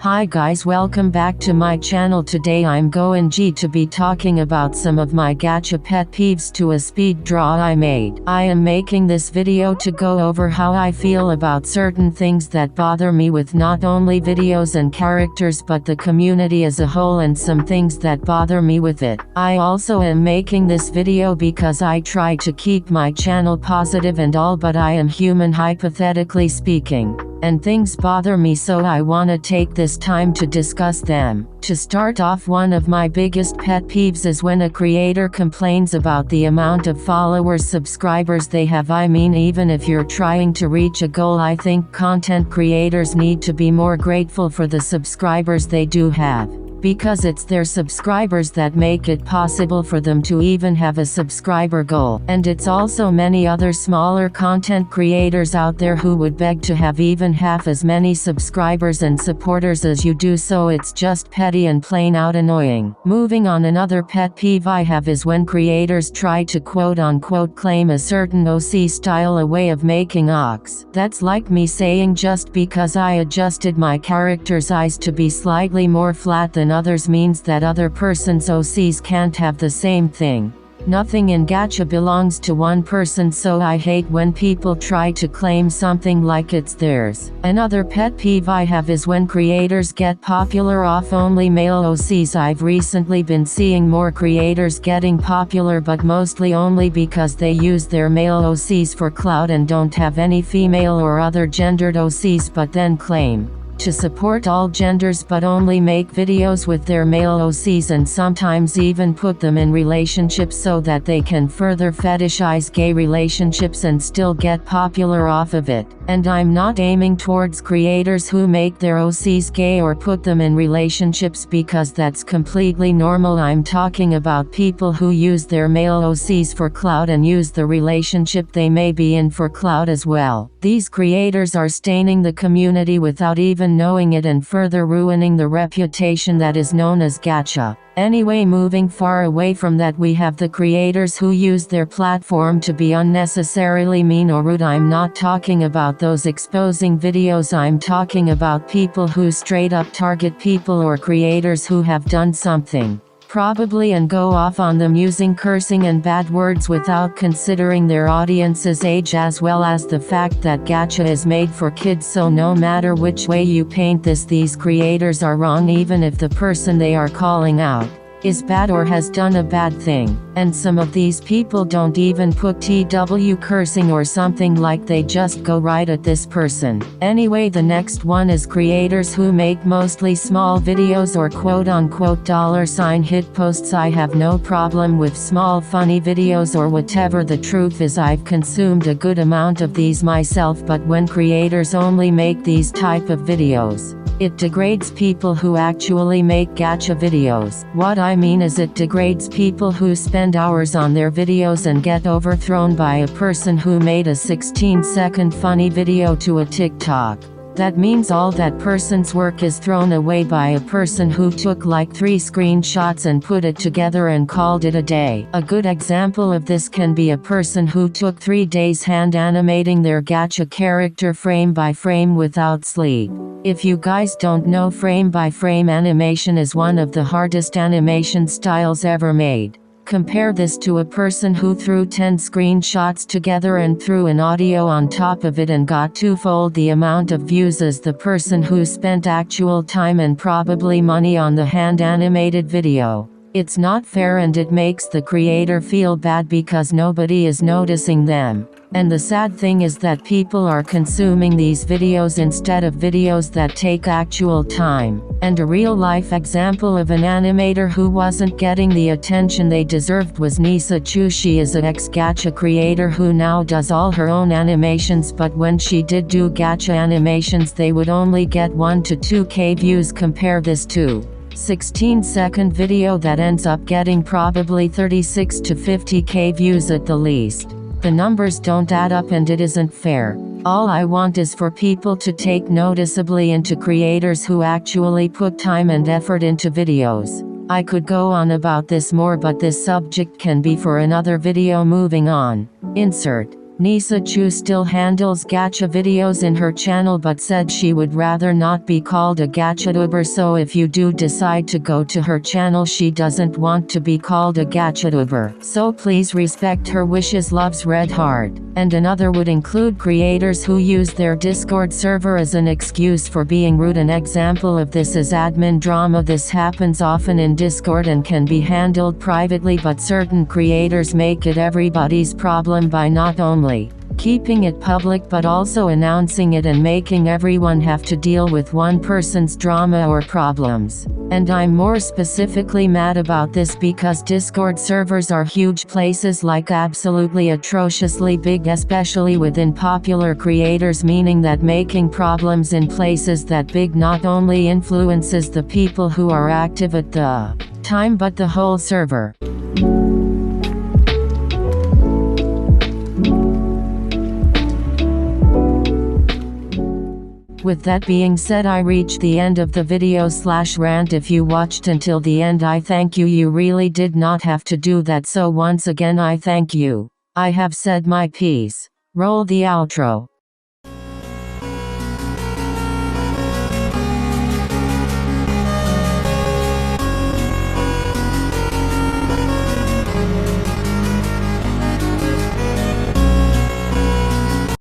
Hi guys, welcome back to my channel. Today I'm going to be talking about some of my gacha pet peeves to a speed draw I made. I am making this video to go over how I feel about certain things that bother me with not only videos and characters but the community as a whole, and some things that bother me with it. I also am making this video because I try to keep my channel positive and all, but I am human, hypothetically speaking, and things bother me, so I wanna take this time to discuss them. To start off, one of my biggest pet peeves is when a creator complains about the amount of followers, subscribers they have. I mean, even if you're trying to reach a goal, I think content creators need to be more grateful for the subscribers they do have, because it's their subscribers that make it possible for them to even have a subscriber goal. And it's also many other smaller content creators out there who would beg to have even half as many subscribers and supporters as you do, so it's just petty and plain out annoying. Moving on, another pet peeve I have is when creators try to quote-unquote claim a certain OC style, a way of making ox. That's like me saying just because I adjusted my character's eyes to be slightly more flat than others means that other person's OCs can't have the same thing. Nothing in gacha belongs to one person, so I hate when people try to claim something like it's theirs. Another pet peeve I have is when creators get popular off only male OCs. I've recently been seeing more creators getting popular, but mostly only because they use their male OCs for clout and don't have any female or other gendered OCs, but then claim to support all genders but only make videos with their male OCs, and sometimes even put them in relationships so that they can further fetishize gay relationships and still get popular off of it. And I'm not aiming towards creators who make their OCs gay or put them in relationships, because that's completely normal. I'm talking about people who use their male OCs for clout and use the relationship they may be in for clout as well. These creators are staining the community without even knowing it, and further ruining the reputation that is known as gacha. Anyway, moving far away from that, we have the creators who use their platform to be unnecessarily mean or rude. I'm not talking about those exposing videos, I'm talking about people who straight up target people or creators who have done something probably and go off on them using cursing and bad words without considering their audience's age, as well as the fact that gacha is made for kids. So no matter which way you paint this, these creators are wrong, even if the person they are calling out is bad or has done a bad thing. And some of these people don't even put TW cursing or something, like they just go right at this person. Anyway, the next one is creators who make mostly small videos or quote-unquote $ hit posts. I have no problem with small funny videos or whatever. The truth is, I've consumed a good amount of these myself, but when creators only make these type of videos, it degrades people who actually make gacha videos. What I mean is, it degrades people who spend hours on their videos and get overthrown by a person who made a 16-second funny video to a TikTok. That means all that person's work is thrown away by a person who took like 3 screenshots and put it together and called it a day. A good example of this can be a person who took 3 days hand animating their gacha character frame by frame without sleep. If you guys don't know, frame by frame animation is one of the hardest animation styles ever made. Compare this to a person who threw 10 screenshots together and threw an audio on top of it and got twofold the amount of views as the person who spent actual time and probably money on the hand animated video. It's not fair, and it makes the creator feel bad because nobody is noticing them. And the sad thing is that people are consuming these videos instead of videos that take actual time. And a real-life example of an animator who wasn't getting the attention they deserved was Nisa Chu. She is an ex-gacha creator who now does all her own animations, but when she did do gacha animations, they would only get 1 to 2K views. Compare this to 16-second video that ends up getting probably 36 to 50K views at the least. The numbers don't add up, and it isn't fair. All I want is for people to take noticeably into creators who actually put time and effort into videos. I could go on about this more, but this subject can be for another video. Moving on. Insert Nisa Chu still handles gacha videos in her channel but said she would rather not be called a gachatuber, so if you do decide to go to her channel she doesn't want to be called a gachatuber. So please respect her wishes. Loves Red Heart. And another would include creators who use their Discord server as an excuse for being rude. An example of this is admin drama. This happens often in Discord and can be handled privately, but certain creators make it everybody's problem by not only keeping it public but also announcing it and making everyone have to deal with one person's drama or problems. And I'm more specifically mad about this because Discord servers are huge places, like absolutely atrociously big, especially within popular creators, meaning that making problems in places that big not only influences the people who are active at the time but the whole server. With that being said, I reached the end of the video/rant. If you watched until the end, I thank you. You really did not have to do that, so once again I thank you. I have said my piece. Roll the outro.